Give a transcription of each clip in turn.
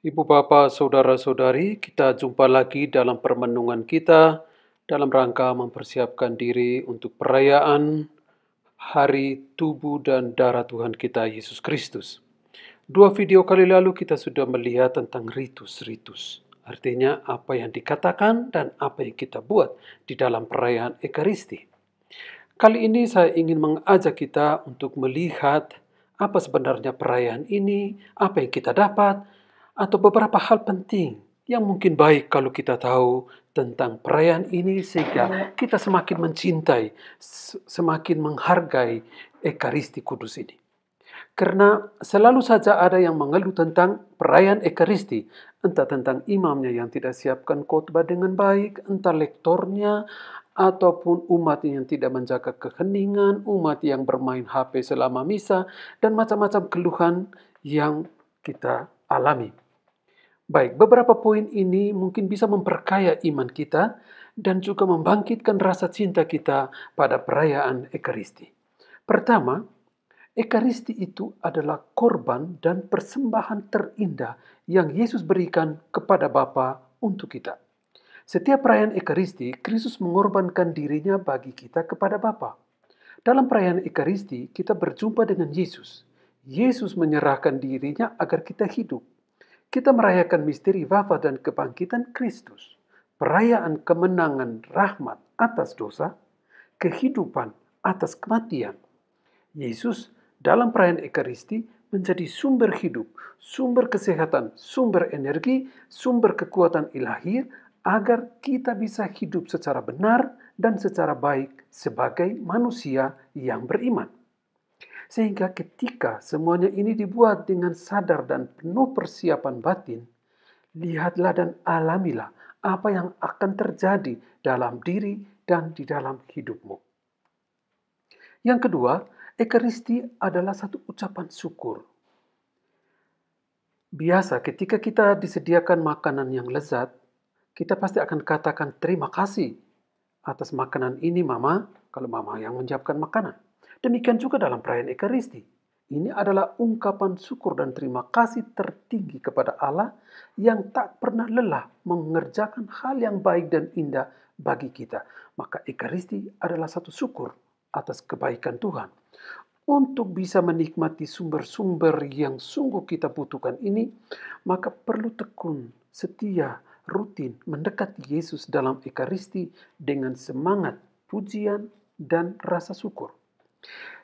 Ibu Bapak, Saudara-saudari, kita jumpa lagi dalam permenungan kita dalam rangka mempersiapkan diri untuk perayaan Hari Tubuh dan Darah Tuhan kita Yesus Kristus. Dua video kali lalu kita sudah melihat tentang ritus-ritus. Artinya apa yang dikatakan dan apa yang kita buat di dalam perayaan Ekaristi. Kali ini saya ingin mengajak kita untuk melihat apa sebenarnya perayaan ini, apa yang kita dapat, atau beberapa hal penting yang mungkin baik kalau kita tahu tentang perayaan ini sehingga kita semakin mencintai, semakin menghargai Ekaristi Kudus ini. Karena selalu saja ada yang mengeluh tentang perayaan Ekaristi, entah tentang imamnya yang tidak siapkan khotbah dengan baik, entah lektornya, ataupun umat yang tidak menjaga keheningan, umat yang bermain HP selama misa, dan macam-macam keluhan yang kita alami. Baik, beberapa poin ini mungkin bisa memperkaya iman kita dan juga membangkitkan rasa cinta kita pada perayaan Ekaristi. Pertama, Ekaristi itu adalah korban dan persembahan terindah yang Yesus berikan kepada Bapa untuk kita. Setiap perayaan Ekaristi, Kristus mengorbankan dirinya bagi kita kepada Bapa. Dalam perayaan Ekaristi, kita berjumpa dengan Yesus. Yesus menyerahkan dirinya agar kita hidup. Kita merayakan misteri wafat dan kebangkitan Kristus. Perayaan kemenangan rahmat atas dosa, kehidupan atas kematian. Yesus dalam perayaan Ekaristi menjadi sumber hidup, sumber kesehatan, sumber energi, sumber kekuatan ilahi agar kita bisa hidup secara benar dan secara baik sebagai manusia yang beriman. Sehingga ketika semuanya ini dibuat dengan sadar dan penuh persiapan batin, lihatlah dan alamilah apa yang akan terjadi dalam diri dan di dalam hidupmu. Yang kedua, Ekaristi adalah satu ucapan syukur. Biasa ketika kita disediakan makanan yang lezat, kita pasti akan katakan terima kasih atas makanan ini Mama, kalau Mama yang menyiapkan makanan. Demikian juga dalam perayaan Ekaristi. Ini adalah ungkapan syukur dan terima kasih tertinggi kepada Allah yang tak pernah lelah mengerjakan hal yang baik dan indah bagi kita. Maka Ekaristi adalah satu syukur atas kebaikan Tuhan. Untuk bisa menikmati sumber-sumber yang sungguh kita butuhkan ini, maka perlu tekun, setia, rutin mendekati Yesus dalam Ekaristi dengan semangat, pujian, dan rasa syukur.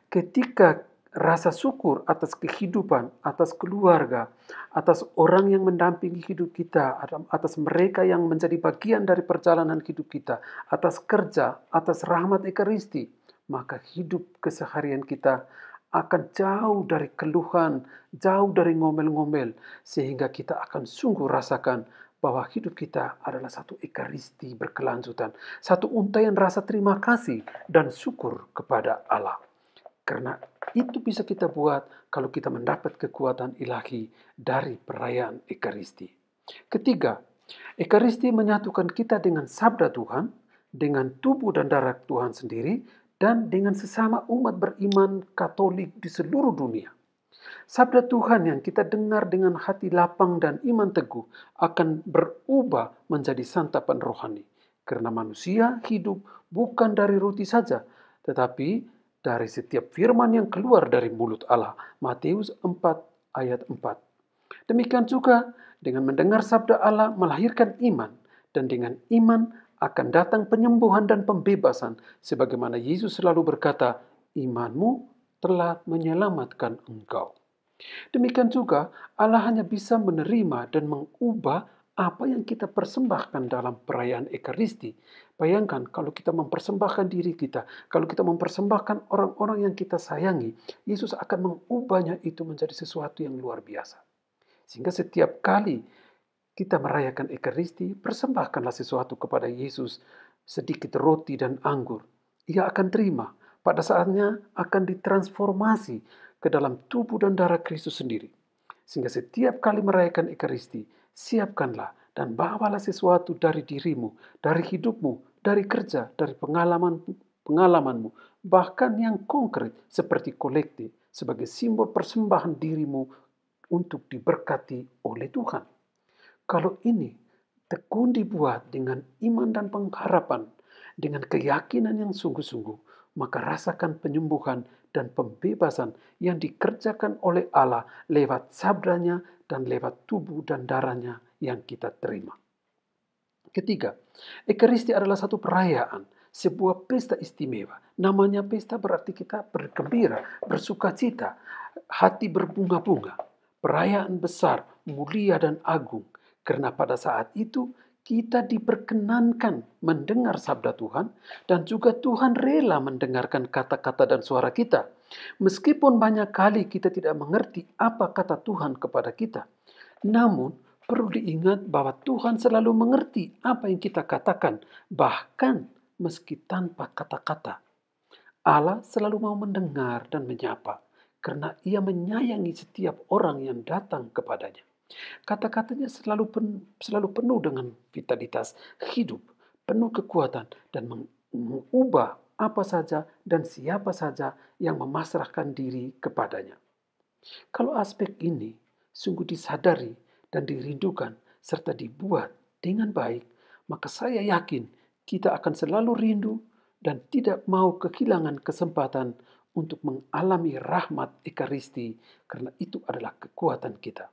Ketika rasa syukur atas kehidupan, atas keluarga, atas orang yang mendampingi hidup kita, atas mereka yang menjadi bagian dari perjalanan hidup kita, atas kerja, atas rahmat Ekaristi, maka hidup keseharian kita akan jauh dari keluhan, jauh dari ngomel-ngomel, sehingga kita akan sungguh rasakan bahwa hidup kita adalah satu Ekaristi berkelanjutan, satu untaian rasa terima kasih dan syukur kepada Allah. Karena itu bisa kita buat kalau kita mendapat kekuatan ilahi dari perayaan Ekaristi. Ketiga, Ekaristi menyatukan kita dengan sabda Tuhan, dengan tubuh dan darah Tuhan sendiri, dan dengan sesama umat beriman Katolik di seluruh dunia. Sabda Tuhan yang kita dengar dengan hati lapang dan iman teguh akan berubah menjadi santapan rohani. Karena manusia hidup bukan dari roti saja, tetapi dari setiap firman yang keluar dari mulut Allah. Matius 4 ayat 4. Demikian juga dengan mendengar sabda Allah melahirkan iman, dan dengan iman akan datang penyembuhan dan pembebasan, sebagaimana Yesus selalu berkata, imanmu telah menyelamatkan engkau. Demikian juga Allah hanya bisa menerima dan mengubah apa yang kita persembahkan dalam perayaan Ekaristi. Bayangkan kalau kita mempersembahkan diri kita, kalau kita mempersembahkan orang-orang yang kita sayangi, Yesus akan mengubahnya itu menjadi sesuatu yang luar biasa. Sehingga setiap kali kita merayakan Ekaristi, persembahkanlah sesuatu kepada Yesus, sedikit roti dan anggur. Ia akan terima, pada saatnya akan ditransformasi ke dalam tubuh dan darah Kristus sendiri. Sehingga setiap kali merayakan Ekaristi, siapkanlah dan bawalah sesuatu dari dirimu, dari hidupmu, dari kerja, dari pengalamanmu, bahkan yang konkret seperti kolektif sebagai simbol persembahan dirimu untuk diberkati oleh Tuhan. Kalau ini tekun dibuat dengan iman dan pengharapan, dengan keyakinan yang sungguh-sungguh, maka rasakan penyembuhan dan pembebasan yang dikerjakan oleh Allah lewat sabdanya dan lewat tubuh dan darahnya yang kita terima. Ketiga, Ekaristi adalah satu perayaan, sebuah pesta istimewa. Namanya pesta berarti kita bergembira, bersukacita, hati berbunga-bunga. Perayaan besar, mulia dan agung. Karena pada saat itu kita diperkenankan mendengar sabda Tuhan dan juga Tuhan rela mendengarkan kata-kata dan suara kita. Meskipun banyak kali kita tidak mengerti apa kata Tuhan kepada kita, namun perlu diingat bahwa Tuhan selalu mengerti apa yang kita katakan, bahkan meski tanpa kata-kata. Allah selalu mau mendengar dan menyapa, karena Ia menyayangi setiap orang yang datang kepadanya. Kata-katanya selalu penuh dengan vitalitas hidup, penuh kekuatan, dan mengubah apa saja dan siapa saja yang memasrahkan diri kepadanya. Kalau aspek ini sungguh disadari dan dirindukan serta dibuat dengan baik, maka saya yakin kita akan selalu rindu dan tidak mau kehilangan kesempatan untuk mengalami rahmat Ekaristi karena itu adalah kekuatan kita.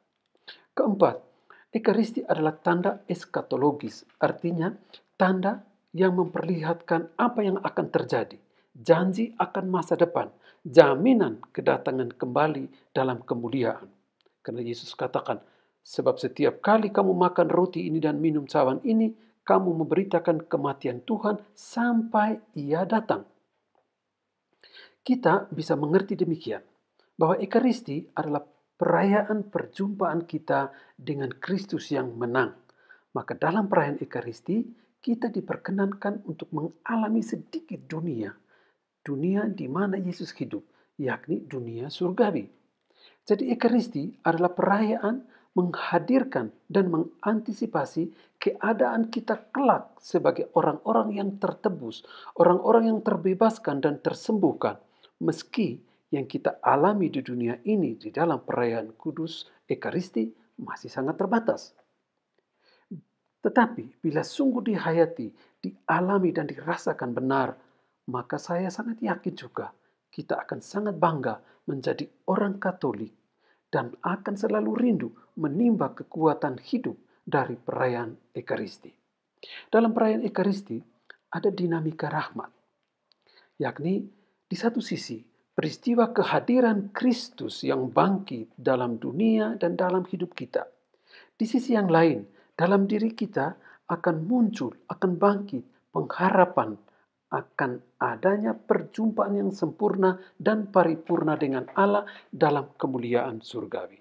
Keempat, Ekaristi adalah tanda eskatologis, artinya tanda yang memperlihatkan apa yang akan terjadi, janji akan masa depan, jaminan kedatangan kembali dalam kemuliaan. Karena Yesus katakan, sebab setiap kali kamu makan roti ini dan minum cawan ini, kamu memberitakan kematian Tuhan sampai Ia datang. Kita bisa mengerti demikian, bahwa Ekaristi adalah perayaan perjumpaan kita dengan Kristus yang menang. Maka dalam perayaan Ekaristi, kita diperkenankan untuk mengalami sedikit dunia di mana Yesus hidup, yakni dunia surgawi. Jadi Ekaristi adalah perayaan menghadirkan dan mengantisipasi keadaan kita kelak sebagai orang-orang yang tertebus, orang-orang yang terbebaskan dan tersembuhkan. Meski yang kita alami di dunia ini di dalam perayaan kudus Ekaristi masih sangat terbatas. Tetapi bila sungguh dihayati, dialami dan dirasakan benar, maka saya sangat yakin juga kita akan sangat bangga menjadi orang Katolik dan akan selalu rindu menimba kekuatan hidup dari perayaan Ekaristi. Dalam perayaan Ekaristi ada dinamika rahmat, yakni di satu sisi peristiwa kehadiran Kristus yang bangkit dalam dunia dan dalam hidup kita. Di sisi yang lain, dalam diri kita akan muncul, akan bangkit pengharapan akan adanya perjumpaan yang sempurna dan paripurna dengan Allah dalam kemuliaan surgawi.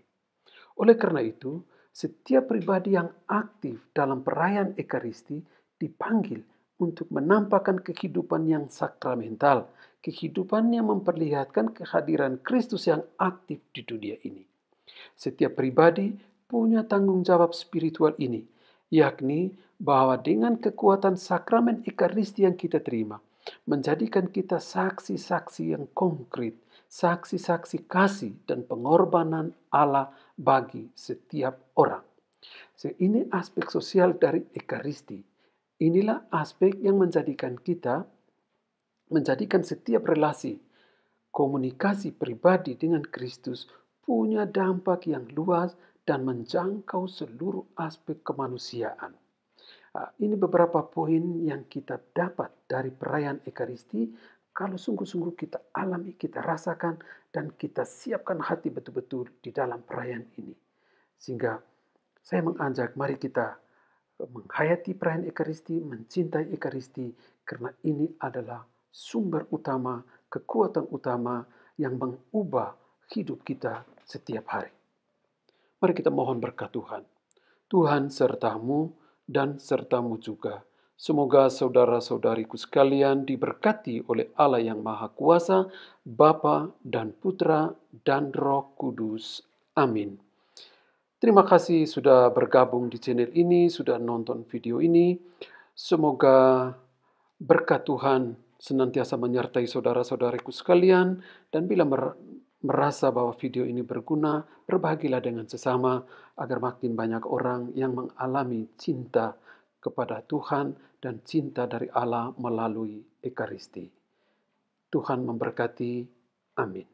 Oleh karena itu, setiap pribadi yang aktif dalam perayaan Ekaristi dipanggil untuk menampakkan kehidupan yang sakramental, kehidupan yang memperlihatkan kehadiran Kristus yang aktif di dunia ini. Setiap pribadi punya tanggung jawab spiritual ini, yakni bahwa dengan kekuatan sakramen Ekaristi yang kita terima, menjadikan kita saksi-saksi yang konkret, saksi-saksi kasih dan pengorbanan Allah bagi setiap orang. Ini aspek sosial dari Ekaristi. Inilah aspek yang menjadikan setiap relasi, komunikasi pribadi dengan Kristus punya dampak yang luas dan menjangkau seluruh aspek kemanusiaan. Ini beberapa poin yang kita dapat dari perayaan Ekaristi kalau sungguh-sungguh kita alami, kita rasakan, dan kita siapkan hati betul-betul di dalam perayaan ini. Sehingga saya mengajak, mari kita menghayati perayaan Ekaristi, mencintai Ekaristi, karena ini adalah sumber utama, kekuatan utama yang mengubah hidup kita setiap hari. Mari kita mohon berkat Tuhan. Tuhan sertamu dan sertamu juga. Semoga saudara-saudariku sekalian diberkati oleh Allah yang Maha Kuasa, Bapa dan Putra dan Roh Kudus. Amin. Terima kasih sudah bergabung di channel ini, sudah nonton video ini. Semoga berkat Tuhan senantiasa menyertai saudara-saudariku sekalian, dan bila merasa bahwa video ini berguna, berbahagilah dengan sesama agar makin banyak orang yang mengalami cinta kepada Tuhan dan cinta dari Allah melalui Ekaristi. Tuhan memberkati. Amin.